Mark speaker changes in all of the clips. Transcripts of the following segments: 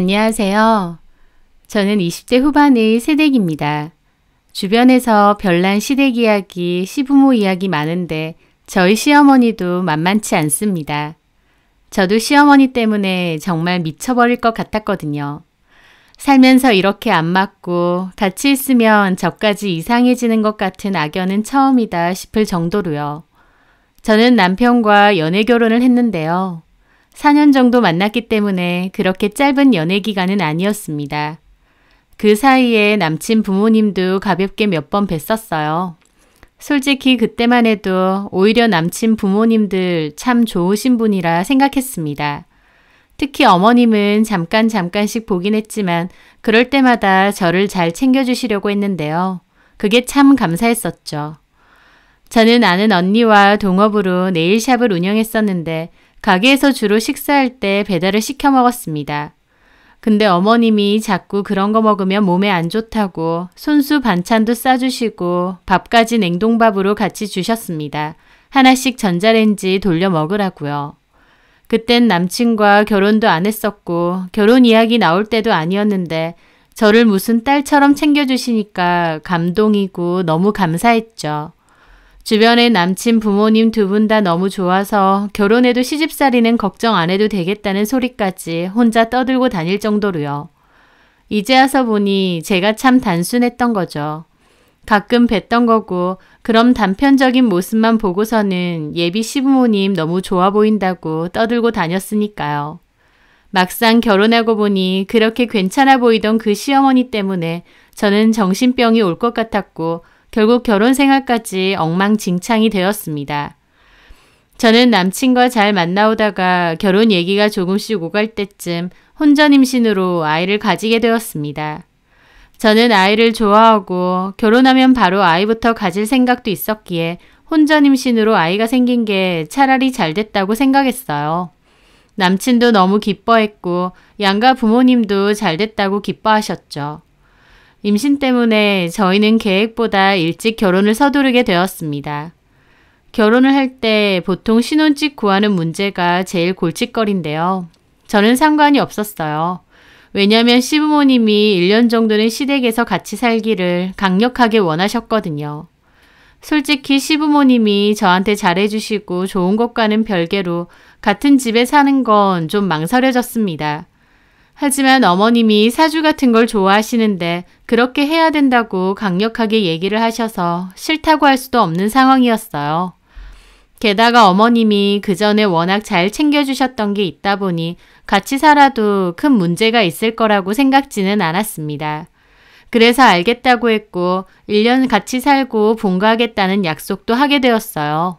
Speaker 1: 안녕하세요. 저는 20대 후반의 새댁입니다. 주변에서 별난 시댁 이야기, 시부모 이야기 많은데 저희 시어머니도 만만치 않습니다. 저도 시어머니 때문에 정말 미쳐버릴 것 같았거든요. 살면서 이렇게 안 맞고 같이 있으면 저까지 이상해지는 것 같은 악연은 처음이다 싶을 정도로요. 저는 남편과 연애 결혼을 했는데요. 4년 정도 만났기 때문에 그렇게 짧은 연애 기간은 아니었습니다. 그 사이에 남친 부모님도 가볍게 몇 번 뵀었어요. 솔직히 그때만 해도 오히려 남친 부모님들 참 좋으신 분이라 생각했습니다. 특히 어머님은 잠깐씩 보긴 했지만 그럴 때마다 저를 잘 챙겨주시려고 했는데요. 그게 참 감사했었죠. 저는 아는 언니와 동업으로 네일샵을 운영했었는데 가게에서 주로 식사할 때 배달을 시켜 먹었습니다. 근데 어머님이 자꾸 그런 거 먹으면 몸에 안 좋다고 손수 반찬도 싸주시고 밥까지 냉동밥으로 같이 주셨습니다. 하나씩 전자레인지 돌려 먹으라고요. 그땐 남친과 결혼도 안 했었고 결혼 이야기 나올 때도 아니었는데 저를 무슨 딸처럼 챙겨주시니까 감동이고 너무 감사했죠. 주변에 남친 부모님 두 분 다 너무 좋아서 결혼해도 시집살이는 걱정 안 해도 되겠다는 소리까지 혼자 떠들고 다닐 정도로요. 이제 와서 보니 제가 참 단순했던 거죠. 가끔 뵀던 거고 그럼 단편적인 모습만 보고서는 예비 시부모님 너무 좋아 보인다고 떠들고 다녔으니까요. 막상 결혼하고 보니 그렇게 괜찮아 보이던 그 시어머니 때문에 저는 정신병이 올 것 같았고 결국 결혼 생활까지 엉망진창이 되었습니다. 저는 남친과 잘 만나오다가 결혼 얘기가 조금씩 오갈 때쯤 혼전 임신으로 아이를 가지게 되었습니다. 저는 아이를 좋아하고 결혼하면 바로 아이부터 가질 생각도 있었기에 혼전 임신으로 아이가 생긴 게 차라리 잘 됐다고 생각했어요. 남친도 너무 기뻐했고 양가 부모님도 잘 됐다고 기뻐하셨죠. 임신 때문에 저희는 계획보다 일찍 결혼을 서두르게 되었습니다. 결혼을 할 때 보통 신혼집 구하는 문제가 제일 골칫거리인데요. 저는 상관이 없었어요. 왜냐하면 시부모님이 1년 정도는 시댁에서 같이 살기를 강력하게 원하셨거든요. 솔직히 시부모님이 저한테 잘해주시고 좋은 것과는 별개로 같은 집에 사는 건 좀 망설여졌습니다. 하지만 어머님이 사주 같은 걸 좋아하시는데 그렇게 해야 된다고 강력하게 얘기를 하셔서 싫다고 할 수도 없는 상황이었어요. 게다가 어머님이 그 전에 워낙 잘 챙겨주셨던 게 있다 보니 같이 살아도 큰 문제가 있을 거라고 생각지는 않았습니다. 그래서 알겠다고 했고 1년 같이 살고 본가하겠다는 약속도 하게 되었어요.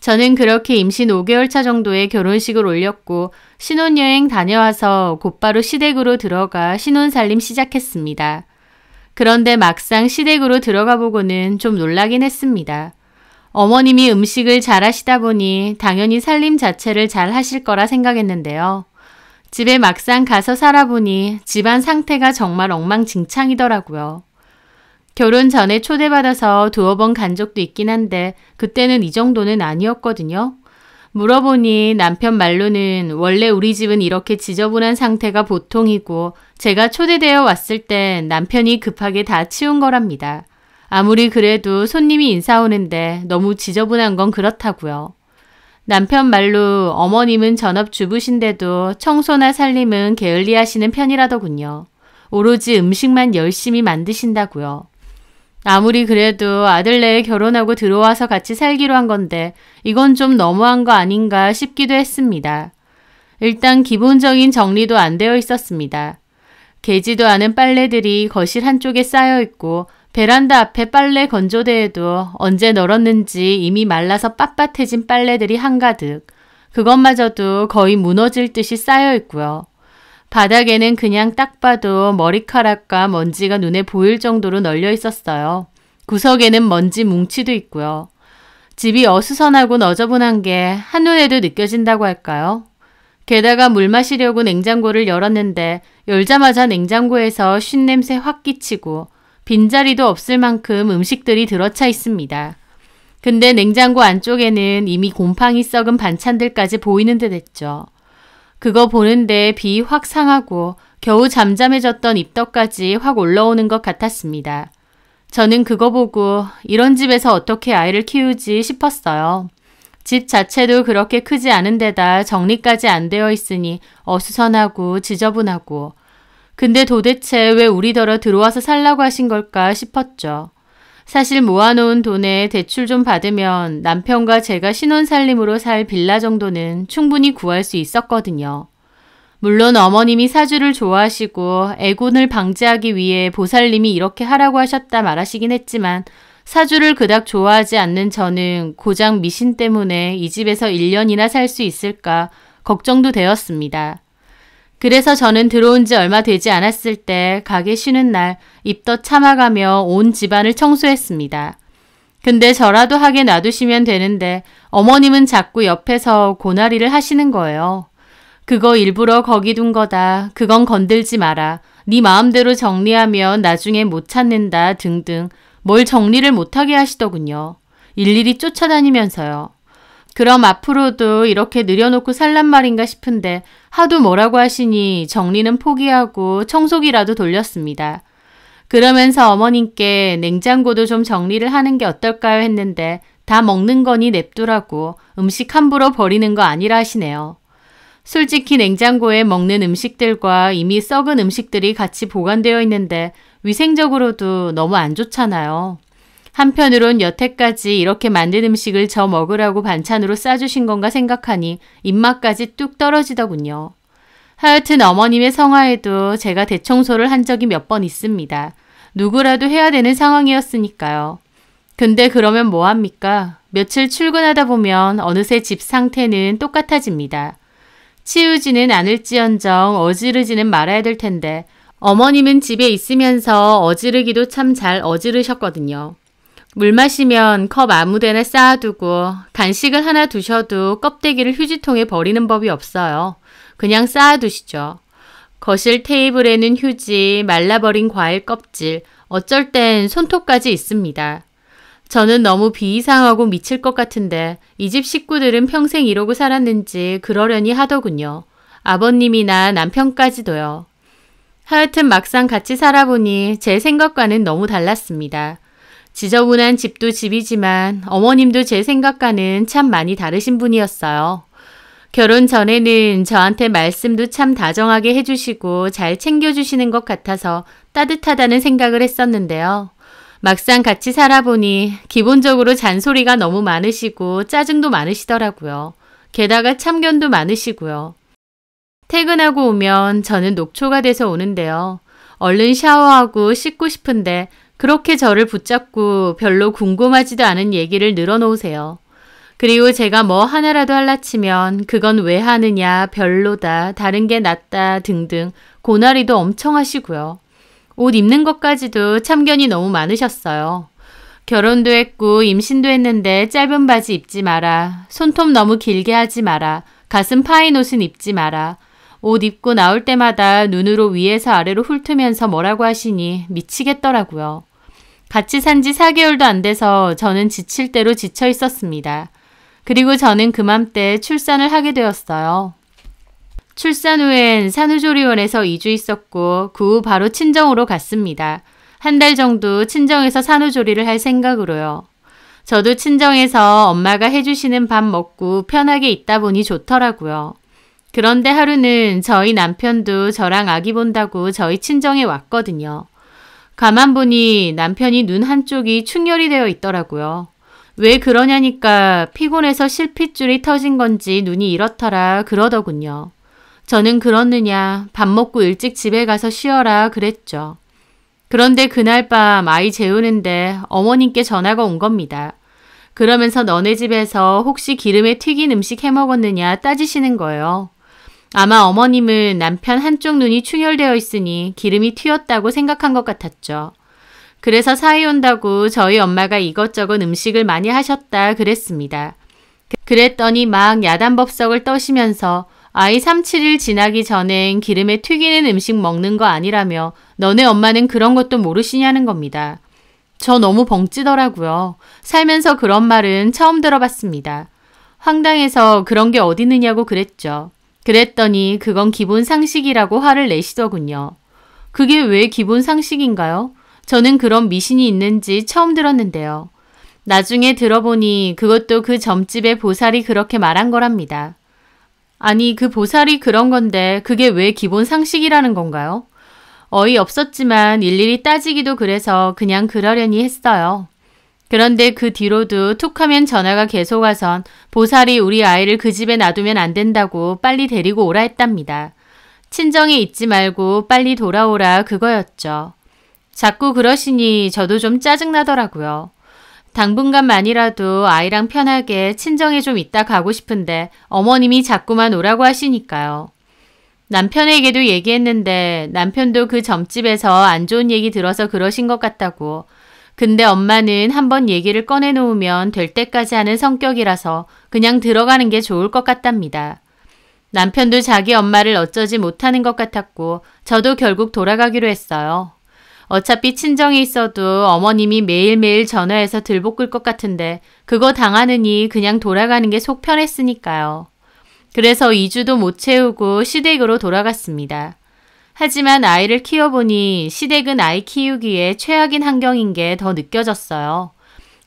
Speaker 1: 저는 그렇게 임신 5개월 차 정도에 결혼식을 올렸고 신혼여행 다녀와서 곧바로 시댁으로 들어가 신혼살림 시작했습니다. 그런데 막상 시댁으로 들어가 보고는 좀 놀라긴 했습니다. 어머님이 음식을 잘 하시다 보니 당연히 살림 자체를 잘 하실 거라 생각했는데요. 집에 막상 가서 살아보니 집안 상태가 정말 엉망진창이더라고요. 결혼 전에 초대받아서 두어 번 간 적도 있긴 한데 그때는 이 정도는 아니었거든요. 물어보니 남편 말로는 원래 우리 집은 이렇게 지저분한 상태가 보통이고 제가 초대되어 왔을 땐 남편이 급하게 다 치운 거랍니다. 아무리 그래도 손님이 인사 오는데 너무 지저분한 건 그렇다고요. 남편 말로 어머님은 전업주부신데도 청소나 살림은 게을리하시는 편이라더군요. 오로지 음식만 열심히 만드신다고요. 아무리 그래도 아들네 결혼하고 들어와서 같이 살기로 한 건데 이건 좀 너무한 거 아닌가 싶기도 했습니다. 일단 기본적인 정리도 안 되어 있었습니다. 개지도 않은 빨래들이 거실 한쪽에 쌓여 있고 베란다 앞에 빨래 건조대에도 언제 널었는지 이미 말라서 빳빳해진 빨래들이 한가득. 그것마저도 거의 무너질 듯이 쌓여 있고요. 바닥에는 그냥 딱 봐도 머리카락과 먼지가 눈에 보일 정도로 널려 있었어요. 구석에는 먼지 뭉치도 있고요. 집이 어수선하고 너저분한 게 한눈에도 느껴진다고 할까요? 게다가 물 마시려고 냉장고를 열었는데 열자마자 냉장고에서 쉰냄새 확 끼치고 빈자리도 없을 만큼 음식들이 들어차 있습니다. 근데 냉장고 안쪽에는 이미 곰팡이 썩은 반찬들까지 보이는 듯 했죠. 그거 보는데 비 확 상하고 겨우 잠잠해졌던 입덧까지 확 올라오는 것 같았습니다. 저는 그거 보고 이런 집에서 어떻게 아이를 키우지 싶었어요. 집 자체도 그렇게 크지 않은 데다 정리까지 안 되어 있으니 어수선하고 지저분하고. 근데 도대체 왜 우리더러 들어와서 살라고 하신 걸까 싶었죠. 사실 모아놓은 돈에 대출 좀 받으면 남편과 제가 신혼살림으로 살 빌라 정도는 충분히 구할 수 있었거든요. 물론 어머님이 사주를 좋아하시고 애군을 방지하기 위해 보살님이 이렇게 하라고 하셨다 말하시긴 했지만 사주를 그닥 좋아하지 않는 저는 고작 미신 때문에 이 집에서 1년이나 살 수 있을까 걱정도 되었습니다. 그래서 저는 들어온 지 얼마 되지 않았을 때 가게 쉬는 날 입덧 참아가며 온 집안을 청소했습니다. 근데 저라도 하게 놔두시면 되는데 어머님은 자꾸 옆에서 고나리를 하시는 거예요. 그거 일부러 거기 둔 거다. 그건 건들지 마라. 네 마음대로 정리하면 나중에 못 찾는다 등등 뭘 정리를 못하게 하시더군요. 일일이 쫓아다니면서요. 그럼 앞으로도 이렇게 늘여놓고 살란 말인가 싶은데 하도 뭐라고 하시니 정리는 포기하고 청소기라도 돌렸습니다. 그러면서 어머님께 냉장고도 좀 정리를 하는 게 어떨까요 했는데 다 먹는 거니 냅두라고 음식 함부로 버리는 거 아니라 하시네요. 솔직히 냉장고에 먹는 음식들과 이미 썩은 음식들이 같이 보관되어 있는데 위생적으로도 너무 안 좋잖아요. 한편으론 여태까지 이렇게 만든 음식을 저 먹으라고 반찬으로 싸주신 건가 생각하니 입맛까지 뚝 떨어지더군요. 하여튼 어머님의 성화에도 제가 대청소를 한 적이 몇 번 있습니다. 누구라도 해야 되는 상황이었으니까요. 근데 그러면 뭐합니까? 며칠 출근하다 보면 어느새 집 상태는 똑같아집니다. 치우지는 않을지언정 어지르지는 말아야 될 텐데 어머님은 집에 있으면서 어지르기도 참 잘 어지르셨거든요. 물 마시면 컵 아무데나 쌓아두고 간식을 하나 두셔도 껍데기를 휴지통에 버리는 법이 없어요. 그냥 쌓아두시죠. 거실 테이블에는 휴지, 말라버린 과일 껍질, 어쩔 땐 손톱까지 있습니다. 저는 너무 비이상하고 미칠 것 같은데 이 집 식구들은 평생 이러고 살았는지 그러려니 하더군요. 아버님이나 남편까지도요. 하여튼 막상 같이 살아보니 제 생각과는 너무 달랐습니다. 지저분한 집도 집이지만 어머님도 제 생각과는 참 많이 다르신 분이었어요. 결혼 전에는 저한테 말씀도 참 다정하게 해주시고 잘 챙겨주시는 것 같아서 따뜻하다는 생각을 했었는데요. 막상 같이 살아보니 기본적으로 잔소리가 너무 많으시고 짜증도 많으시더라고요. 게다가 참견도 많으시고요. 퇴근하고 오면 저는 녹초가 돼서 오는데요. 얼른 샤워하고 씻고 싶은데 그렇게 저를 붙잡고 별로 궁금하지도 않은 얘기를 늘어놓으세요. 그리고 제가 뭐 하나라도 할라치면 그건 왜 하느냐, 별로다, 다른 게 낫다 등등 고나리도 엄청 하시고요. 옷 입는 것까지도 참견이 너무 많으셨어요. 결혼도 했고 임신도 했는데 짧은 바지 입지 마라. 손톱 너무 길게 하지 마라. 가슴 파인 옷은 입지 마라. 옷 입고 나올 때마다 눈으로 위에서 아래로 훑으면서 뭐라고 하시니 미치겠더라고요. 같이 산 지 4개월도 안 돼서 저는 지칠 대로 지쳐 있었습니다. 그리고 저는 그맘때 출산을 하게 되었어요. 출산 후엔 산후조리원에서 2주 있었고 그 후 바로 친정으로 갔습니다. 한 달 정도 친정에서 산후조리를 할 생각으로요. 저도 친정에서 엄마가 해주시는 밥 먹고 편하게 있다 보니 좋더라고요. 그런데 하루는 저희 남편도 저랑 아기 본다고 저희 친정에 왔거든요. 가만 보니 남편이 눈 한쪽이 충혈이 되어 있더라고요. 왜 그러냐니까 피곤해서 실핏줄이 터진 건지 눈이 이렇더라 그러더군요. 저는 그렇느냐, 밥 먹고 일찍 집에 가서 쉬어라 그랬죠. 그런데 그날 밤 아이 재우는데 어머님께 전화가 온 겁니다. 그러면서 너네 집에서 혹시 기름에 튀긴 음식 해먹었느냐 따지시는 거예요. 아마 어머님은 남편 한쪽 눈이 충혈되어 있으니 기름이 튀었다고 생각한 것 같았죠. 그래서 사위 온다고 저희 엄마가 이것저것 음식을 많이 하셨다 그랬습니다. 그랬더니 막 야단법석을 떠시면서 아이 3, 7일 지나기 전엔 기름에 튀기는 음식 먹는 거 아니라며 너네 엄마는 그런 것도 모르시냐는 겁니다. 저 너무 벙찌더라고요. 살면서 그런 말은 처음 들어봤습니다. 황당해서 그런 게 어디 있느냐고 그랬죠. 그랬더니 그건 기본 상식이라고 화를 내시더군요. 그게 왜 기본 상식인가요? 저는 그런 미신이 있는지 처음 들었는데요. 나중에 들어보니 그것도 그 점집의 보살이 그렇게 말한 거랍니다. 아니, 그 보살이 그런 건데 그게 왜 기본 상식이라는 건가요? 어이없었지만 일일이 따지기도 그래서 그냥 그러려니 했어요. 그런데 그 뒤로도 툭 하면 전화가 계속 와선 보살이 우리 아이를 그 집에 놔두면 안 된다고 빨리 데리고 오라 했답니다. 친정에 있지 말고 빨리 돌아오라 그거였죠. 자꾸 그러시니 저도 좀 짜증나더라고요. 당분간만이라도 아이랑 편하게 친정에 좀 있다 가고 싶은데 어머님이 자꾸만 오라고 하시니까요. 남편에게도 얘기했는데 남편도 그 점집에서 안 좋은 얘기 들어서 그러신 것 같다고. 근데 엄마는 한번 얘기를 꺼내놓으면 될 때까지 하는 성격이라서 그냥 들어가는 게 좋을 것 같답니다. 남편도 자기 엄마를 어쩌지 못하는 것 같았고 저도 결국 돌아가기로 했어요. 어차피 친정에 있어도 어머님이 매일매일 전화해서 들볶을 것 같은데 그거 당하느니 그냥 돌아가는 게 속 편했으니까요. 그래서 2주도 못 채우고 시댁으로 돌아갔습니다. 하지만 아이를 키워보니 시댁은 아이 키우기에 최악인 환경인 게 더 느껴졌어요.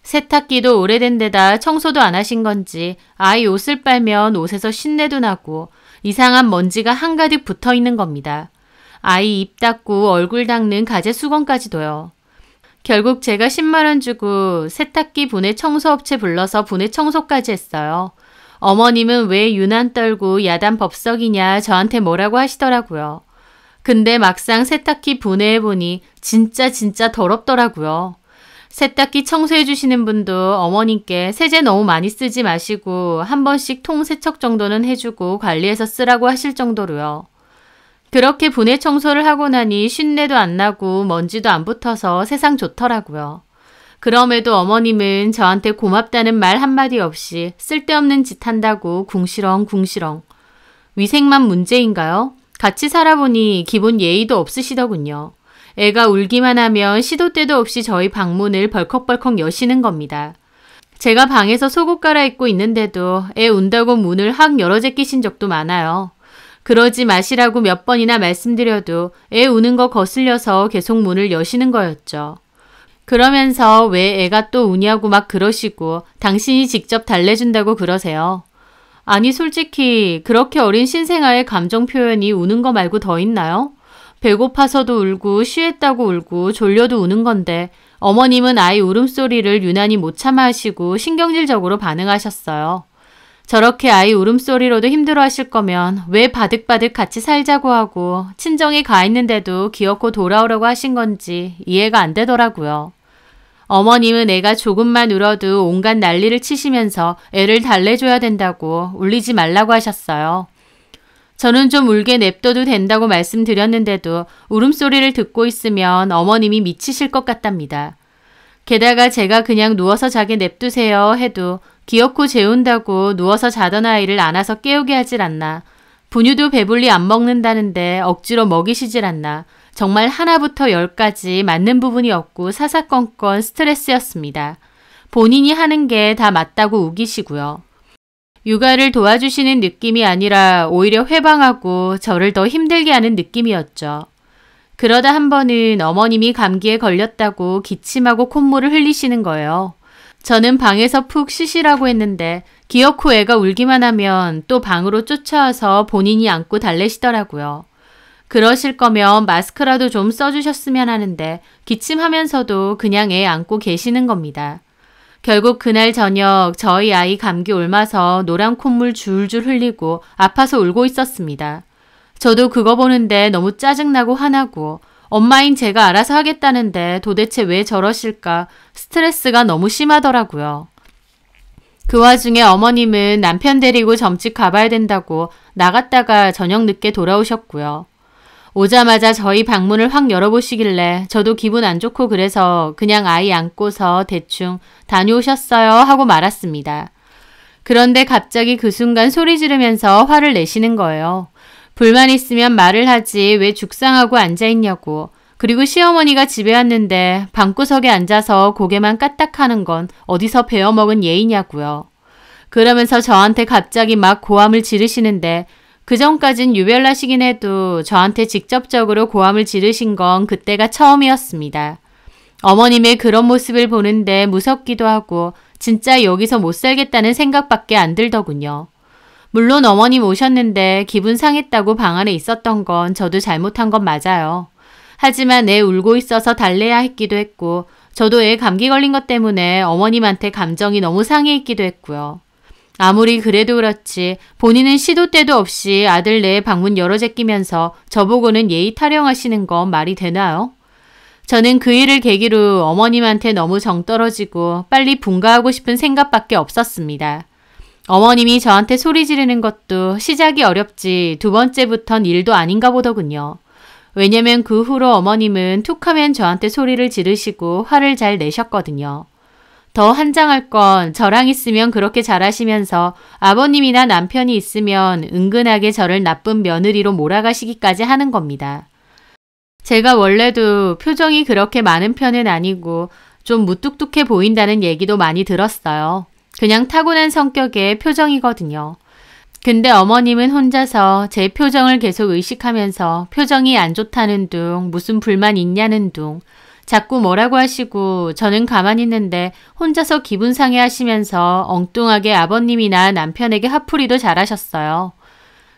Speaker 1: 세탁기도 오래된 데다 청소도 안 하신 건지 아이 옷을 빨면 옷에서 신내도 나고 이상한 먼지가 한가득 붙어 있는 겁니다. 아이 입 닦고 얼굴 닦는 가재 수건까지도요. 결국 제가 10만 원 주고 세탁기 분해 청소업체 불러서 분해 청소까지 했어요. 어머님은 왜 유난 떨고 야단 법석이냐 저한테 뭐라고 하시더라고요. 근데 막상 세탁기 분해해보니 진짜 더럽더라고요. 세탁기 청소해주시는 분도 어머님께 세제 너무 많이 쓰지 마시고 한 번씩 통 세척 정도는 해주고 관리해서 쓰라고 하실 정도로요. 그렇게 분해 청소를 하고 나니 쉰내도 안 나고 먼지도 안 붙어서 세상 좋더라고요. 그럼에도 어머님은 저한테 고맙다는 말 한마디 없이 쓸데없는 짓 한다고 궁시렁. 위생만 문제인가요? 같이 살아보니 기본 예의도 없으시더군요. 애가 울기만 하면 시도 때도 없이 저희 방문을 벌컥벌컥 여시는 겁니다. 제가 방에서 속옷 갈아입고 있는데도 애 운다고 문을 확 열어 제끼신 적도 많아요. 그러지 마시라고 몇 번이나 말씀드려도 애 우는 거 거슬려서 계속 문을 여시는 거였죠. 그러면서 왜 애가 또 우냐고 막 그러시고 당신이 직접 달래준다고 그러세요. 아니 솔직히 그렇게 어린 신생아의 감정 표현이 우는 거 말고 더 있나요? 배고파서도 울고 쉬했다고 울고 졸려도 우는 건데 어머님은 아이 울음소리를 유난히 못 참아 하시고 신경질적으로 반응하셨어요. 저렇게 아이 울음소리로도 힘들어 하실 거면 왜 바득바득 같이 살자고 하고 친정에 가 있는데도 기어코 돌아오라고 하신 건지 이해가 안 되더라고요. 어머님은 애가 조금만 울어도 온갖 난리를 치시면서 애를 달래줘야 된다고 울리지 말라고 하셨어요. 저는 좀 울게 냅둬도 된다고 말씀드렸는데도 울음소리를 듣고 있으면 어머님이 미치실 것 같답니다. 게다가 제가 그냥 누워서 자게 냅두세요 해도 기어코 재운다고 누워서 자던 아이를 안아서 깨우게 하질 않나. 분유도 배불리 안 먹는다는데 억지로 먹이시질 않나. 정말 하나부터 10까지 맞는 부분이 없고 사사건건 스트레스였습니다. 본인이 하는 게 다 맞다고 우기시고요. 육아를 도와주시는 느낌이 아니라 오히려 회방하고 저를 더 힘들게 하는 느낌이었죠. 그러다 한 번은 어머님이 감기에 걸렸다고 기침하고 콧물을 흘리시는 거예요. 저는 방에서 푹 쉬시라고 했는데 기어코 애가 울기만 하면 또 방으로 쫓아와서 본인이 안고 달래시더라고요. 그러실 거면 마스크라도 좀 써주셨으면 하는데 기침하면서도 그냥 애 안고 계시는 겁니다. 결국 그날 저녁 저희 아이 감기 옮아서 노란 콧물 줄줄 흘리고 아파서 울고 있었습니다. 저도 그거 보는데 너무 짜증나고 화나고 엄마인 제가 알아서 하겠다는데 도대체 왜 저러실까 스트레스가 너무 심하더라고요. 그 와중에 어머님은 남편 데리고 점집 가봐야 된다고 나갔다가 저녁 늦게 돌아오셨고요. 오자마자 저희 방문을 확 열어보시길래 저도 기분 안 좋고 그래서 그냥 아이 안고서 대충 다녀오셨어요 하고 말았습니다. 그런데 갑자기 그 순간 소리 지르면서 화를 내시는 거예요. 불만 있으면 말을 하지 왜 죽상하고 앉아있냐고. 그리고 시어머니가 집에 왔는데 방구석에 앉아서 고개만 까딱하는 건 어디서 배워먹은 예의냐고요. 그러면서 저한테 갑자기 막 고함을 지르시는데 그전까진 유별나시긴 해도 저한테 직접적으로 고함을 지르신 건 그때가 처음이었습니다. 어머님의 그런 모습을 보는데 무섭기도 하고 진짜 여기서 못 살겠다는 생각밖에 안 들더군요. 물론 어머님 오셨는데 기분 상했다고 방 안에 있었던 건 저도 잘못한 건 맞아요. 하지만 애 울고 있어서 달래야 했기도 했고 저도 애 감기 걸린 것 때문에 어머님한테 감정이 너무 상해 있기도 했고요. 아무리 그래도 그렇지 본인은 시도 때도 없이 아들 내 방문 열어 제끼면서 저보고는 예의 타령하시는 건 말이 되나요? 저는 그 일을 계기로 어머님한테 너무 정 떨어지고 빨리 분가하고 싶은 생각밖에 없었습니다. 어머님이 저한테 소리 지르는 것도 시작이 어렵지 두 번째부턴 일도 아닌가 보더군요. 왜냐면 그 후로 어머님은 툭하면 저한테 소리를 지르시고 화를 잘 내셨거든요. 더 한장할 건 저랑 있으면 그렇게 잘하시면서 아버님이나 남편이 있으면 은근하게 저를 나쁜 며느리로 몰아가시기까지 하는 겁니다. 제가 원래도 표정이 그렇게 많은 편은 아니고 좀 무뚝뚝해 보인다는 얘기도 많이 들었어요. 그냥 타고난 성격의 표정이거든요. 근데 어머님은 혼자서 제 표정을 계속 의식하면서 표정이 안 좋다는 둥, 무슨 불만 있냐는 둥, 자꾸 뭐라고 하시고 저는 가만히 있는데 혼자서 기분 상해 하시면서 엉뚱하게 아버님이나 남편에게 화풀이도 잘하셨어요.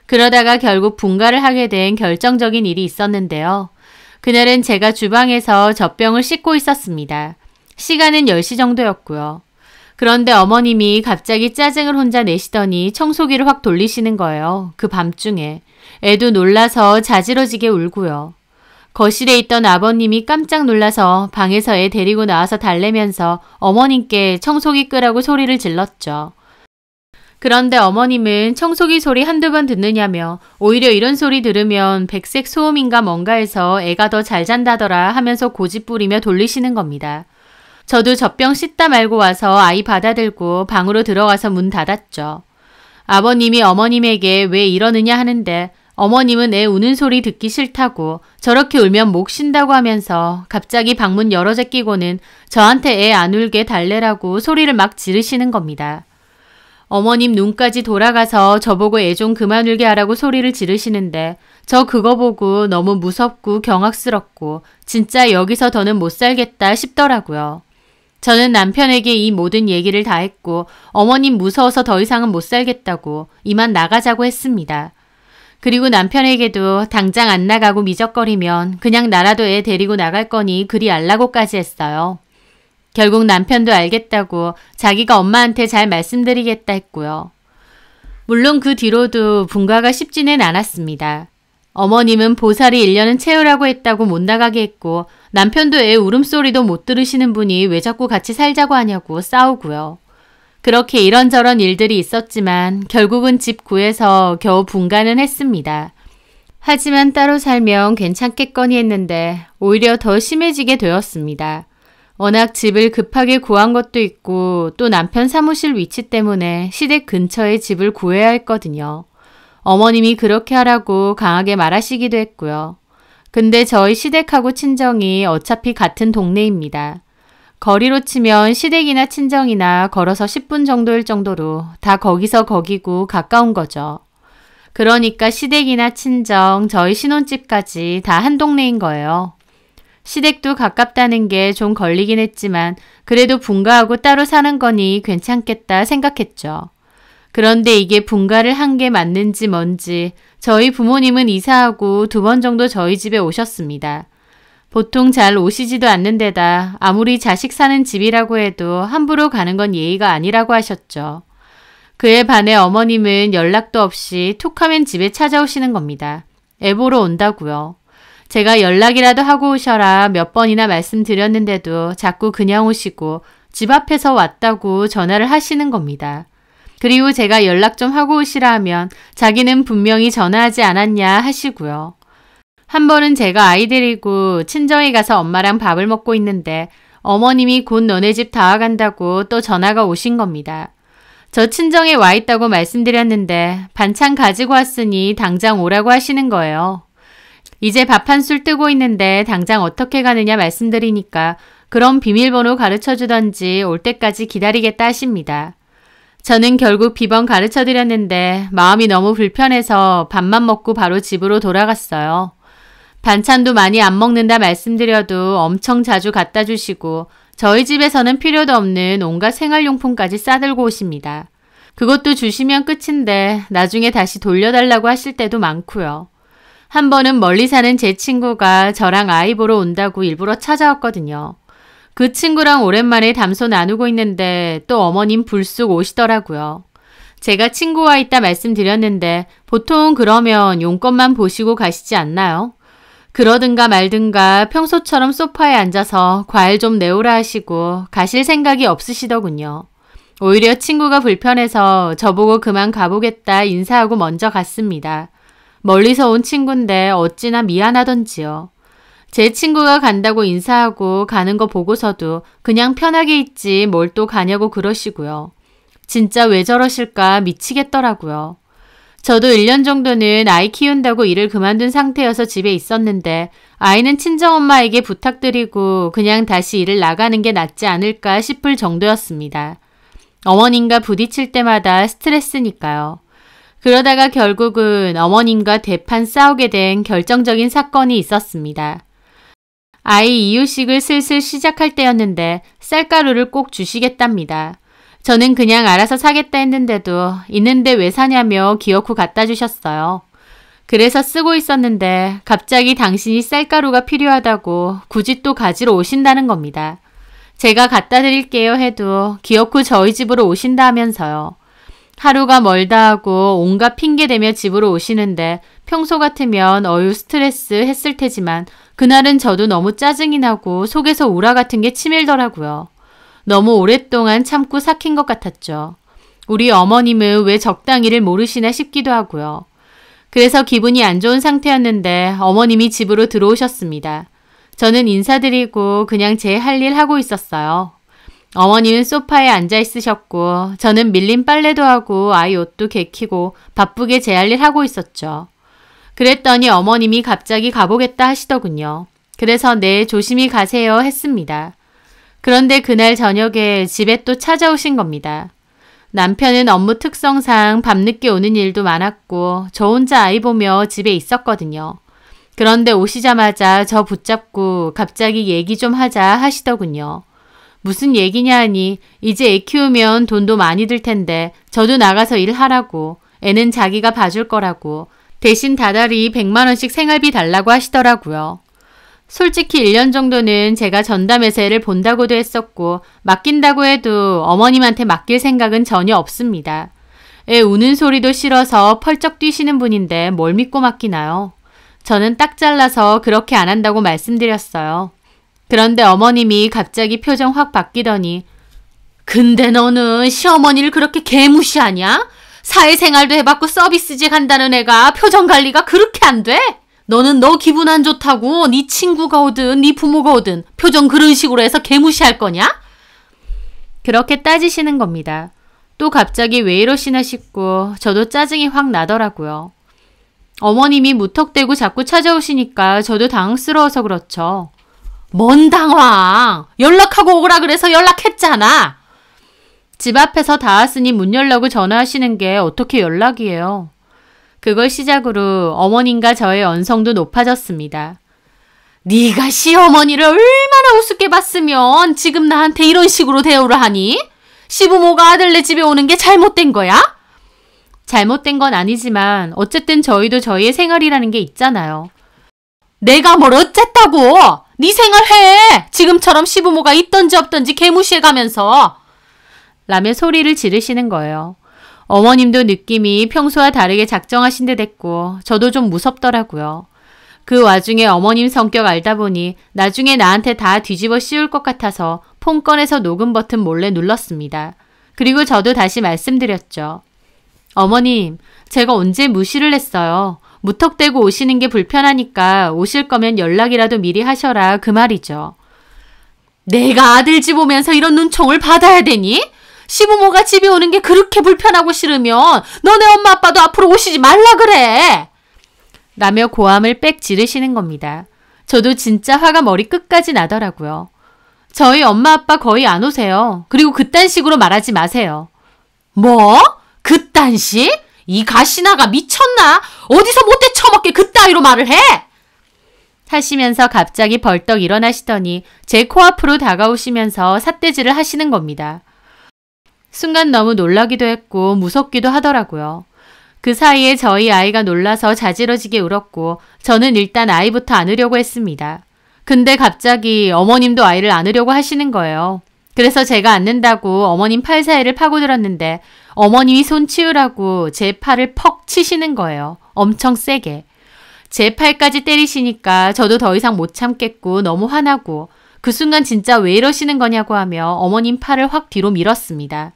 Speaker 1: 그러다가 결국 분가를 하게 된 결정적인 일이 있었는데요. 그날은 제가 주방에서 젖병을 씻고 있었습니다. 시간은 10시 정도였고요. 그런데 어머님이 갑자기 짜증을 혼자 내시더니 청소기를 확 돌리시는 거예요. 그 밤중에. 애도 놀라서 자지러지게 울고요. 거실에 있던 아버님이 깜짝 놀라서 방에서 애 데리고 나와서 달래면서 어머님께 청소기 끄라고 소리를 질렀죠. 그런데 어머님은 청소기 소리 한두 번 듣느냐며 오히려 이런 소리 들으면 백색 소음인가 뭔가 해서 애가 더 잘 잔다더라 하면서 고집 부리며 돌리시는 겁니다. 저도 젖병 씻다 말고 와서 아이 받아들고 방으로 들어가서 문 닫았죠. 아버님이 어머님에게 왜 이러느냐 하는데 어머님은 애 우는 소리 듣기 싫다고 저렇게 울면 목 쉰다고 하면서 갑자기 방문 열어 제끼고는 저한테 애 안 울게 달래라고 소리를 막 지르시는 겁니다. 어머님 눈까지 돌아가서 저보고 애 좀 그만 울게 하라고 소리를 지르시는데 저 그거 보고 너무 무섭고 경악스럽고 진짜 여기서 더는 못 살겠다 싶더라고요. 저는 남편에게 이 모든 얘기를 다 했고 어머님 무서워서 더 이상은 못 살겠다고 이만 나가자고 했습니다. 그리고 남편에게도 당장 안 나가고 미적거리면 그냥 나라도 애 데리고 나갈 거니 그리 알라고까지 했어요. 결국 남편도 알겠다고 자기가 엄마한테 잘 말씀드리겠다 했고요. 물론 그 뒤로도 분가가 쉽지는 않았습니다. 어머님은 보살이 1년은 채우라고 했다고 못 나가게 했고 남편도 애 울음소리도 못 들으시는 분이 왜 자꾸 같이 살자고 하냐고 싸우고요. 그렇게 이런저런 일들이 있었지만 결국은 집 구해서 겨우 분가는 했습니다. 하지만 따로 살면 괜찮겠거니 했는데 오히려 더 심해지게 되었습니다. 워낙 집을 급하게 구한 것도 있고 또 남편 사무실 위치 때문에 시댁 근처에 집을 구해야 했거든요. 어머님이 그렇게 하라고 강하게 말하시기도 했고요. 근데 저희 시댁하고 친정이 어차피 같은 동네입니다. 거리로 치면 시댁이나 친정이나 걸어서 10분 정도일 정도로 다 거기서 거기고 가까운 거죠. 그러니까 시댁이나 친정, 저희 신혼집까지 다 한 동네인 거예요. 시댁도 가깝다는 게 좀 걸리긴 했지만 그래도 분가하고 따로 사는 거니 괜찮겠다 생각했죠. 그런데 이게 분가를 한 게 맞는지 뭔지 저희 부모님은 이사하고 2번 정도 저희 집에 오셨습니다. 보통 잘 오시지도 않는 데다 아무리 자식 사는 집이라고 해도 함부로 가는 건 예의가 아니라고 하셨죠. 그에 반해 어머님은 연락도 없이 툭하면 집에 찾아오시는 겁니다. 애 보러 온다고요. 제가 연락이라도 하고 오셔라 몇 번이나 말씀드렸는데도 자꾸 그냥 오시고 집 앞에서 왔다고 전화를 하시는 겁니다. 그리고 제가 연락 좀 하고 오시라 하면 자기는 분명히 전화하지 않았냐 하시고요. 한 번은 제가 아이 데리고 친정에 가서 엄마랑 밥을 먹고 있는데 어머님이 곧 너네 집 다 와간다고 또 전화가 오신 겁니다. 저 친정에 와 있다고 말씀드렸는데 반찬 가지고 왔으니 당장 오라고 하시는 거예요. 이제 밥 한 술 뜨고 있는데 당장 어떻게 가느냐 말씀드리니까 그럼 비밀번호 가르쳐 주던지 올 때까지 기다리겠다 하십니다. 저는 결국 비번 가르쳐 드렸는데 마음이 너무 불편해서 밥만 먹고 바로 집으로 돌아갔어요. 반찬도 많이 안 먹는다 말씀드려도 엄청 자주 갖다 주시고 저희 집에서는 필요도 없는 온갖 생활용품까지 싸들고 오십니다. 그것도 주시면 끝인데 나중에 다시 돌려달라고 하실 때도 많고요. 한 번은 멀리 사는 제 친구가 저랑 아이 보러 온다고 일부러 찾아왔거든요. 그 친구랑 오랜만에 담소 나누고 있는데 또 어머님 불쑥 오시더라고요. 제가 친구와 있다 말씀드렸는데 보통 그러면 용건만 보시고 가시지 않나요? 그러든가 말든가 평소처럼 소파에 앉아서 과일 좀 내오라 하시고 가실 생각이 없으시더군요. 오히려 친구가 불편해서 저보고 그만 가보겠다 인사하고 먼저 갔습니다. 멀리서 온 친구인데 어찌나 미안하던지요. 제 친구가 간다고 인사하고 가는 거 보고서도 그냥 편하게 있지 뭘 또 가냐고 그러시고요. 진짜 왜 저러실까 미치겠더라고요. 저도 1년 정도는 아이 키운다고 일을 그만둔 상태여서 집에 있었는데 아이는 친정엄마에게 부탁드리고 그냥 다시 일을 나가는 게 낫지 않을까 싶을 정도였습니다. 어머님과 부딪힐 때마다 스트레스니까요. 그러다가 결국은 어머님과 대판 싸우게 된 결정적인 사건이 있었습니다. 아이 이유식을 슬슬 시작할 때였는데 쌀가루를 꼭 주시겠답니다. 저는 그냥 알아서 사겠다 했는데도 있는데 왜 사냐며 기어코 갖다 주셨어요. 그래서 쓰고 있었는데 갑자기 당신이 쌀가루가 필요하다고 굳이 또 가지러 오신다는 겁니다. 제가 갖다 드릴게요 해도 기어코 저희 집으로 오신다 하면서요. 하루가 멀다 하고 온갖 핑계 대며 집으로 오시는데 평소 같으면 어휴 스트레스 했을 테지만 그날은 저도 너무 짜증이 나고 속에서 우라 같은 게 치밀더라고요. 너무 오랫동안 참고 삭힌 것 같았죠. 우리 어머님은 왜 적당히를 모르시나 싶기도 하고요. 그래서 기분이 안 좋은 상태였는데 어머님이 집으로 들어오셨습니다. 저는 인사드리고 그냥 제 할 일 하고 있었어요. 어머님은 소파에 앉아 있으셨고 저는 밀린 빨래도 하고 아이 옷도 개키고 바쁘게 제 할 일 하고 있었죠. 그랬더니 어머님이 갑자기 가보겠다 하시더군요. 그래서 네 조심히 가세요 했습니다. 그런데 그날 저녁에 집에 또 찾아오신 겁니다. 남편은 업무 특성상 밤늦게 오는 일도 많았고 저 혼자 아이 보며 집에 있었거든요. 그런데 오시자마자 저 붙잡고 갑자기 얘기 좀 하자 하시더군요. 무슨 얘기냐 하니 이제 애 키우면 돈도 많이 들 텐데 저도 나가서 일하라고 애는 자기가 봐줄 거라고 대신 다달이 100만 원씩 생활비 달라고 하시더라고요. 솔직히 1년 정도는 제가 전담해서 애를 본다고도 했었고 맡긴다고 해도 어머님한테 맡길 생각은 전혀 없습니다. 애 우는 소리도 싫어서 펄쩍 뛰시는 분인데 뭘 믿고 맡기나요? 저는 딱 잘라서 그렇게 안 한다고 말씀드렸어요. 그런데 어머님이 갑자기 표정 확 바뀌더니 근데 너는 시어머니를 그렇게 개무시하냐? 사회생활도 해봤고 서비스직 한다는 애가 표정 관리가 그렇게 안 돼? 너는 너 기분 안 좋다고 네 친구가 오든 네 부모가 오든 표정 그런 식으로 해서 개무시할 거냐? 그렇게 따지시는 겁니다. 또 갑자기 왜 이러시나 싶고 저도 짜증이 확 나더라고요. 어머님이 무턱대고 자꾸 찾아오시니까 저도 당황스러워서 그렇죠. 뭔 당황! 연락하고 오라 그래서 연락했잖아. 집 앞에서 다 왔으니 문 열라고 전화하시는 게 어떻게 연락이에요. 그걸 시작으로 어머님과 저의 언성도 높아졌습니다. 네가 시어머니를 얼마나 우습게 봤으면 지금 나한테 이런 식으로 대우를 하니? 시부모가 아들네 집에 오는 게 잘못된 거야? 잘못된 건 아니지만 어쨌든 저희도 저희의 생활이라는 게 있잖아요. 내가 뭘 어쨌다고! 네 생활해! 지금처럼 시부모가 있던지 없던지 개무시해가면서! 라며 소리를 지르시는 거예요. 어머님도 느낌이 평소와 다르게 작정하신 듯 했고 저도 좀 무섭더라고요. 그 와중에 어머님 성격 알다 보니 나중에 나한테 다 뒤집어 씌울 것 같아서 폰 꺼내서 녹음 버튼 몰래 눌렀습니다. 그리고 저도 다시 말씀드렸죠. 어머님, 제가 언제 무시를 했어요. 무턱대고 오시는 게 불편하니까 오실 거면 연락이라도 미리 하셔라 그 말이죠. 내가 아들 집 오면서 이런 눈총을 받아야 되니? 시부모가 집에 오는 게 그렇게 불편하고 싫으면 너네 엄마 아빠도 앞으로 오시지 말라 그래. 라며 고함을 빽 지르시는 겁니다. 저도 진짜 화가 머리 끝까지 나더라고요. 저희 엄마 아빠 거의 안 오세요. 그리고 그딴 식으로 말하지 마세요. 뭐? 그딴 시? 이 가시나가 미쳤나? 어디서 못돼 처먹게 그따위로 말을 해? 하시면서 갑자기 벌떡 일어나시더니 제 코앞으로 다가오시면서 삿대질을 하시는 겁니다. 순간 너무 놀라기도 했고 무섭기도 하더라고요. 그 사이에 저희 아이가 놀라서 자지러지게 울었고 저는 일단 아이부터 안으려고 했습니다. 근데 갑자기 어머님도 아이를 안으려고 하시는 거예요. 그래서 제가 안는다고 어머님 팔 사이를 파고들었는데 어머님이 손 치우라고 제 팔을 퍽 치시는 거예요. 엄청 세게. 제 팔까지 때리시니까 저도 더 이상 못 참겠고 너무 화나고 그 순간 진짜 왜 이러시는 거냐고 하며 어머님 팔을 확 뒤로 밀었습니다.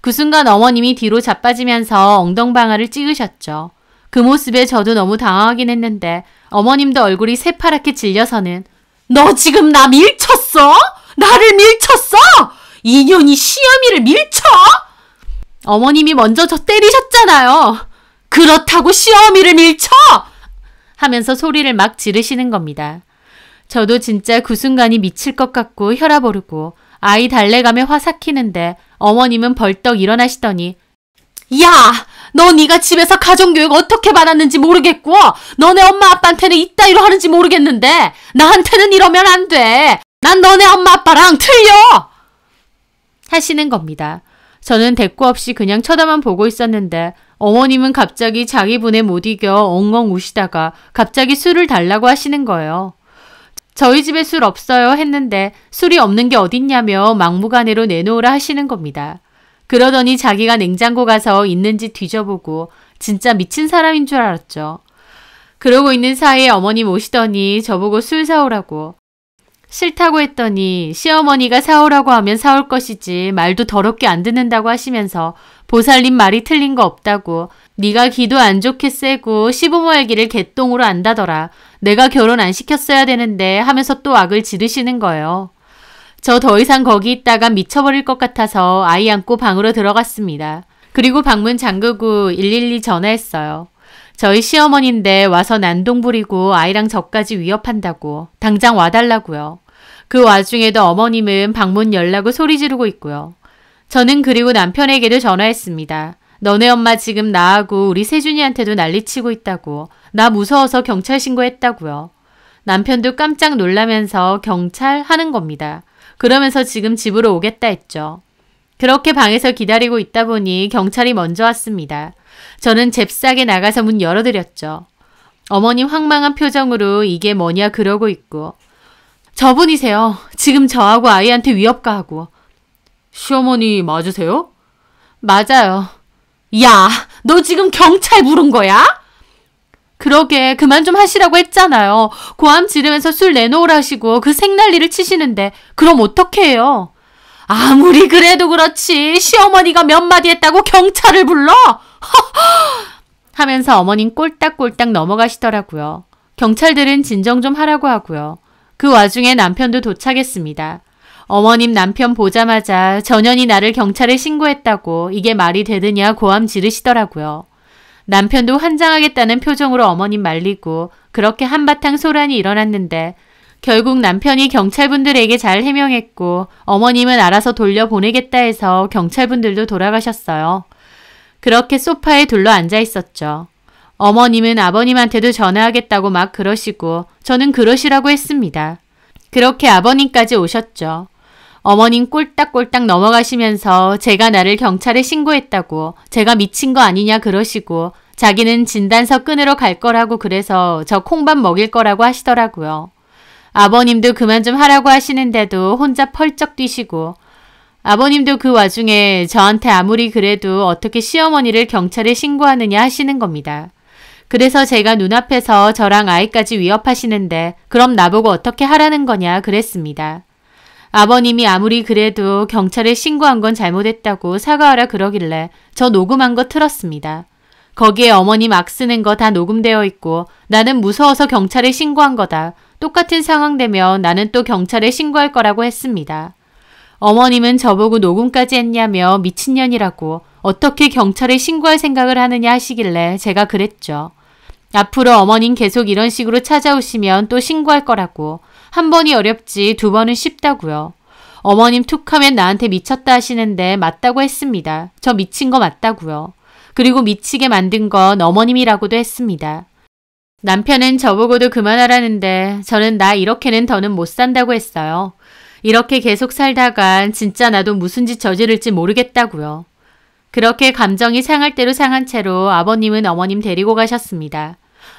Speaker 1: 그 순간 어머님이 뒤로 자빠지면서 엉덩방아를 찍으셨죠. 그 모습에 저도 너무 당황하긴 했는데 어머님도 얼굴이 새파랗게 질려서는 너 지금 나 밀쳤어? 나를 밀쳤어? 이년이 시어미를 밀쳐? 어머님이 먼저 저 때리셨잖아요. 그렇다고 시어미를 밀쳐? 하면서 소리를 막 지르시는 겁니다. 저도 진짜 그 순간이 미칠 것 같고 혈압 오르고 아이 달래감에 화 삭히는데 어머님은 벌떡 일어나시더니 야! 너 네가 집에서 가정교육 어떻게 받았는지 모르겠고 너네 엄마 아빠한테는 이따위로 하는지 모르겠는데 나한테는 이러면 안 돼. 난 너네 엄마 아빠랑 틀려! 하시는 겁니다. 저는 대꾸 없이 그냥 쳐다만 보고 있었는데 어머님은 갑자기 자기 분에 못 이겨 엉엉 우시다가 갑자기 술을 달라고 하시는 거예요. 저희 집에 술 없어요 했는데 술이 없는 게 어딨냐며 막무가내로 내놓으라 하시는 겁니다. 그러더니 자기가 냉장고 가서 있는지 뒤져보고 진짜 미친 사람인 줄 알았죠. 그러고 있는 사이에 어머님 오시더니 저보고 술 사오라고. 싫다고 했더니 시어머니가 사오라고 하면 사올 것이지 말도 더럽게 안 듣는다고 하시면서 보살님 말이 틀린 거 없다고 네가 기도 안 좋게 세고 시부모 알기를 개똥으로 안다더라. 내가 결혼 안 시켰어야 되는데 하면서 또 악을 지르시는 거예요. 저 더 이상 거기 있다가 미쳐버릴 것 같아서 아이 안고 방으로 들어갔습니다. 그리고 방문 잠그고 112 전화했어요. 저희 시어머니인데 와서 난동 부리고 아이랑 저까지 위협한다고 당장 와달라고요. 그 와중에도 어머님은 방문 열라고 소리 지르고 있고요. 저는 그리고 남편에게도 전화했습니다. 너네 엄마 지금 나하고 우리 세준이한테도 난리치고 있다고. 나 무서워서 경찰 신고했다고요. 남편도 깜짝 놀라면서 경찰 하는 겁니다. 그러면서 지금 집으로 오겠다 했죠. 그렇게 방에서 기다리고 있다 보니 경찰이 먼저 왔습니다. 저는 잽싸게 나가서 문 열어드렸죠. 어머님 황망한 표정으로 이게 뭐냐 그러고 있고 저분이세요. 지금 저하고 아이한테 위협 가하고. 시어머니 맞으세요? 맞아요. 야, 너 지금 경찰 부른 거야? 그러게 그만 좀 하시라고 했잖아요. 고함 지르면서 술 내놓으라 하시고 그 생난리를 치시는데 그럼 어떻게 해요? 아무리 그래도 그렇지 시어머니가 몇 마디 했다고 경찰을 불러? 하면서 어머님 꼴딱꼴딱 넘어가시더라고요. 경찰들은 진정 좀 하라고 하고요. 그 와중에 남편도 도착했습니다. 어머님 남편 보자마자 전현이 나를 경찰에 신고했다고 이게 말이 되느냐 고함 지르시더라고요. 남편도 환장하겠다는 표정으로 어머님 말리고 그렇게 한바탕 소란이 일어났는데 결국 남편이 경찰분들에게 잘 해명했고 어머님은 알아서 돌려보내겠다 해서 경찰분들도 돌아가셨어요. 그렇게 소파에 둘러 앉아 있었죠. 어머님은 아버님한테도 전화하겠다고 막 그러시고 저는 그러시라고 했습니다. 그렇게 아버님까지 오셨죠. 어머님 꼴딱꼴딱 넘어가시면서 제가 나를 경찰에 신고했다고 제가 미친 거 아니냐 그러시고 자기는 진단서 끊으러 갈 거라고 그래서 저 콩밥 먹일 거라고 하시더라고요. 아버님도 그만 좀 하라고 하시는데도 혼자 펄쩍 뛰시고 아버님도 그 와중에 저한테 아무리 그래도 어떻게 시어머니를 경찰에 신고하느냐 하시는 겁니다. 그래서 제가 눈앞에서 저랑 아이까지 위협하시는데 그럼 나보고 어떻게 하라는 거냐 그랬습니다. 아버님이 아무리 그래도 경찰에 신고한 건 잘못했다고 사과하라 그러길래 저 녹음한 거 틀었습니다. 거기에 어머님 악 쓰는 거 다 녹음되어 있고 나는 무서워서 경찰에 신고한 거다. 똑같은 상황 되면 나는 또 경찰에 신고할 거라고 했습니다. 어머님은 저보고 녹음까지 했냐며 미친년이라고 어떻게 경찰에 신고할 생각을 하느냐 하시길래 제가 그랬죠. 앞으로 어머님 계속 이런 식으로 찾아오시면 또 신고할 거라고. 한 번이 어렵지 두 번은 쉽다고요. 어머님 툭하면 나한테 미쳤다 하시는데 맞다고 했습니다. 저 미친 거 맞다고요. 그리고 미치게 만든 건 어머님이라고도 했습니다. 남편은 저보고도 그만하라는데 저는 나 이렇게는 더는 못 산다고 했어요. 이렇게 계속 살다간 진짜 나도 무슨 짓 저지를지 모르겠다고요. 그렇게 감정이 상할 대로 상한 채로 아버님은 어머님 데리고 가셨습니다.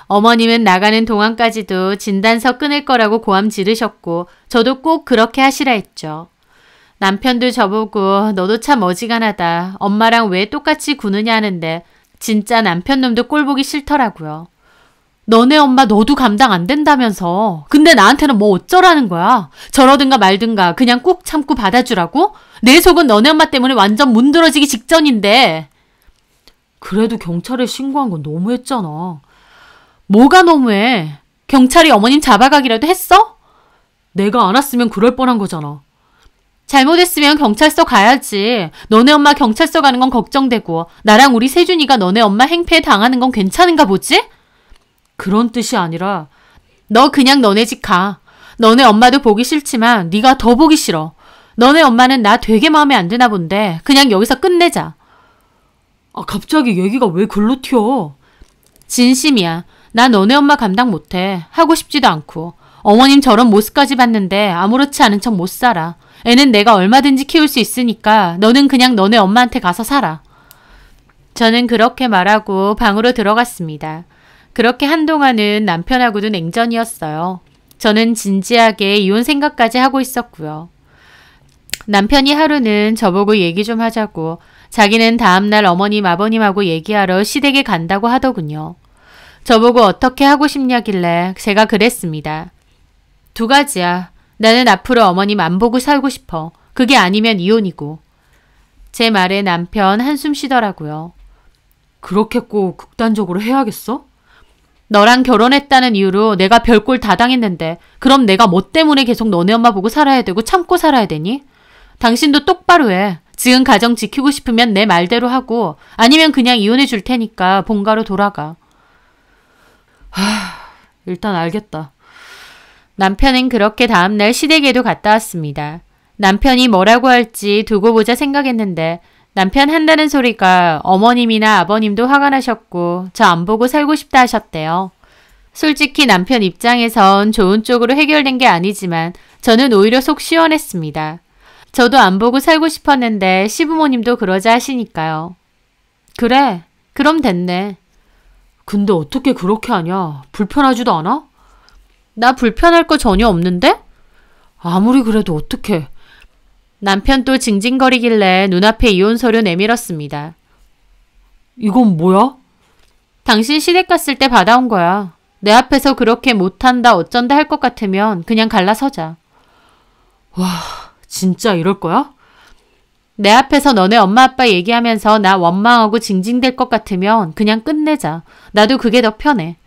Speaker 1: 어머님은 나가는 동안까지도 진단서 끊을 거라고 고함 지르셨고 저도 꼭 그렇게 하시라 했죠. 남편도 저보고 너도 참 어지간하다. 엄마랑 왜 똑같이 구느냐 하는데 진짜 남편 놈도 꼴 보기 싫더라고요. 너네 엄마 너도 감당 안 된다면서. 근데 나한테는 뭐 어쩌라는 거야. 저러든가 말든가 그냥 꾹 참고 받아주라고? 내 속은 너네 엄마 때문에 완전 문드러지기 직전인데. 그래도 경찰에 신고한 건 너무했잖아. 뭐가 너무해. 경찰이 어머님 잡아가기라도 했어? 내가 안 왔으면 그럴 뻔한 거잖아. 잘못했으면 경찰서 가야지. 너네 엄마 경찰서 가는 건 걱정되고 나랑 우리 세준이가 너네 엄마 행패에 당하는 건 괜찮은가 보지? 그런 뜻이 아니라 너 그냥 너네 집 가. 너네 엄마도 보기 싫지만 네가 더 보기 싫어. 너네 엄마는 나 되게 마음에 안 드나 본데 그냥 여기서 끝내자. 아 갑자기 얘기가 왜 글로 튀어. 진심이야. 나 너네 엄마 감당 못해. 하고 싶지도 않고. 어머님 저런 모습까지 봤는데 아무렇지 않은 척 못 살아. 애는 내가 얼마든지 키울 수 있으니까 너는 그냥 너네 엄마한테 가서 살아. 저는 그렇게 말하고 방으로 들어갔습니다. 그렇게 한동안은 남편하고도 냉전이었어요. 저는 진지하게 이혼 생각까지 하고 있었고요. 남편이 하루는 저보고 얘기 좀 하자고 자기는 다음날 어머님 아버님하고 얘기하러 시댁에 간다고 하더군요. 저보고 어떻게 하고 싶냐길래 제가 그랬습니다. 2가지야. 나는 앞으로 어머님 안 보고 살고 싶어. 그게 아니면 이혼이고. 제 말에 남편 한숨 쉬더라고요. 그렇게 꼭 극단적으로 해야겠어? 너랑 결혼했다는 이유로 내가 별꼴 다 당했는데 그럼 내가 뭐 때문에 계속 너네 엄마 보고 살아야 되고 참고 살아야 되니? 당신도 똑바로 해. 지금 가정 지키고 싶으면 내 말대로 하고 아니면 그냥 이혼해 줄 테니까 본가로 돌아가. 일단 알겠다. 남편은 그렇게 다음날 시댁에도 갔다 왔습니다. 남편이 뭐라고 할지 두고 보자 생각했는데 남편 한다는 소리가 어머님이나 아버님도 화가 나셨고 저 안 보고 살고 싶다 하셨대요. 솔직히 남편 입장에선 좋은 쪽으로 해결된 게 아니지만 저는 오히려 속 시원했습니다. 저도 안 보고 살고 싶었는데 시부모님도 그러자 하시니까요. 그래, 그럼 됐네. 근데 어떻게 그렇게 하냐? 불편하지도 않아? 나 불편할 거 전혀 없는데? 아무리 그래도 어떡해. 남편 또 징징거리길래 눈앞에 이혼 서류 내밀었습니다. 이건 뭐야? 당신 시댁 갔을 때 받아온 거야. 내 앞에서 그렇게 못한다 어쩐다 할 것 같으면 그냥 갈라서자. 와, 진짜 이럴 거야? 내 앞에서 너네 엄마 아빠 얘기하면서 나 원망하고 징징댈 것 같으면 그냥 끝내자. 나도 그게 더 편해.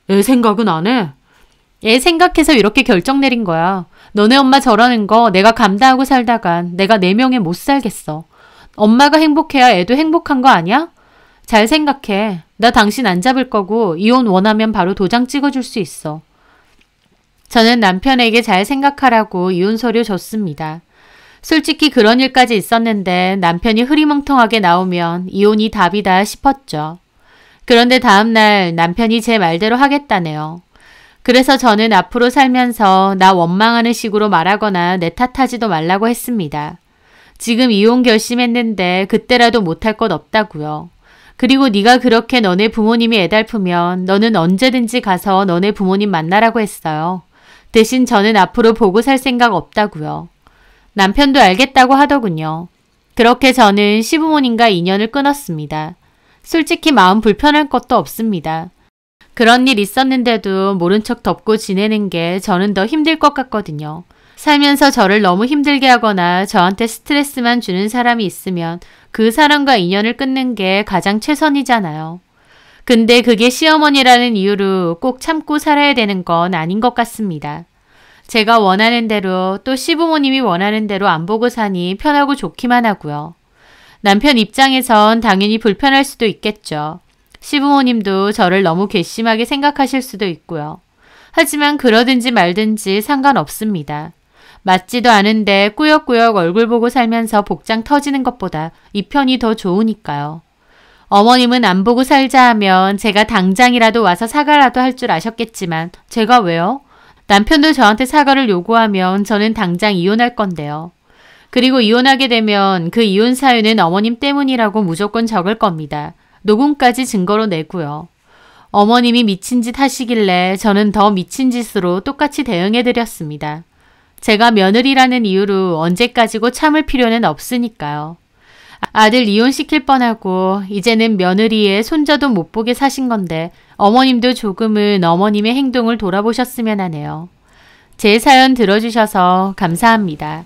Speaker 1: 애 생각은 안 해? 애 생각해서 이렇게 결정 내린 거야. 너네 엄마 저러는 거 내가 감당하고 살다간 내가 내 명예 못 살겠어. 엄마가 행복해야 애도 행복한 거 아니야? 잘 생각해. 나 당신 안 잡을 거고 이혼 원하면 바로 도장 찍어줄 수 있어. 저는 남편에게 잘 생각하라고 이혼 서류 줬습니다. 솔직히 그런 일까지 있었는데 남편이 흐리멍텅하게 나오면 이혼이 답이다 싶었죠. 그런데 다음날 남편이 제 말대로 하겠다네요. 그래서 저는 앞으로 살면서 나 원망하는 식으로 말하거나 내 탓하지도 말라고 했습니다. 지금 이혼 결심했는데 그때라도 못할 것 없다고요. 그리고 네가 그렇게 너네 부모님이 애달프면 너는 언제든지 가서 너네 부모님 만나라고 했어요. 대신 저는 앞으로 보고 살 생각 없다고요. 남편도 알겠다고 하더군요. 그렇게 저는 시부모님과 인연을 끊었습니다. 솔직히 마음 불편할 것도 없습니다. 그런 일 있었는데도 모른 척 덮고 지내는 게 저는 더 힘들 것 같거든요. 살면서 저를 너무 힘들게 하거나 저한테 스트레스만 주는 사람이 있으면 그 사람과 인연을 끊는 게 가장 최선이잖아요. 근데 그게 시어머니라는 이유로 꼭 참고 살아야 되는 건 아닌 것 같습니다. 제가 원하는 대로 또 시부모님이 원하는 대로 안 보고 사니 편하고 좋기만 하고요. 남편 입장에선 당연히 불편할 수도 있겠죠. 시부모님도 저를 너무 괘씸하게 생각하실 수도 있고요. 하지만 그러든지 말든지 상관없습니다. 맞지도 않은데 꾸역꾸역 얼굴 보고 살면서 복장 터지는 것보다 이 편이 더 좋으니까요. 어머님은 안 보고 살자 하면 제가 당장이라도 와서 사과라도 할 줄 아셨겠지만 제가 왜요? 남편도 저한테 사과를 요구하면 저는 당장 이혼할 건데요. 그리고 이혼하게 되면 그 이혼 사유는 어머님 때문이라고 무조건 적을 겁니다. 녹음까지 증거로 내고요. 어머님이 미친 짓 하시길래 저는 더 미친 짓으로 똑같이 대응해드렸습니다. 제가 며느리라는 이유로 언제까지고 참을 필요는 없으니까요. 아들 이혼시킬 뻔하고 이제는 며느리의 손자도 못 보게 사신 건데 어머님도 조금은 어머님의 행동을 돌아보셨으면 하네요. 제 사연 들어주셔서 감사합니다.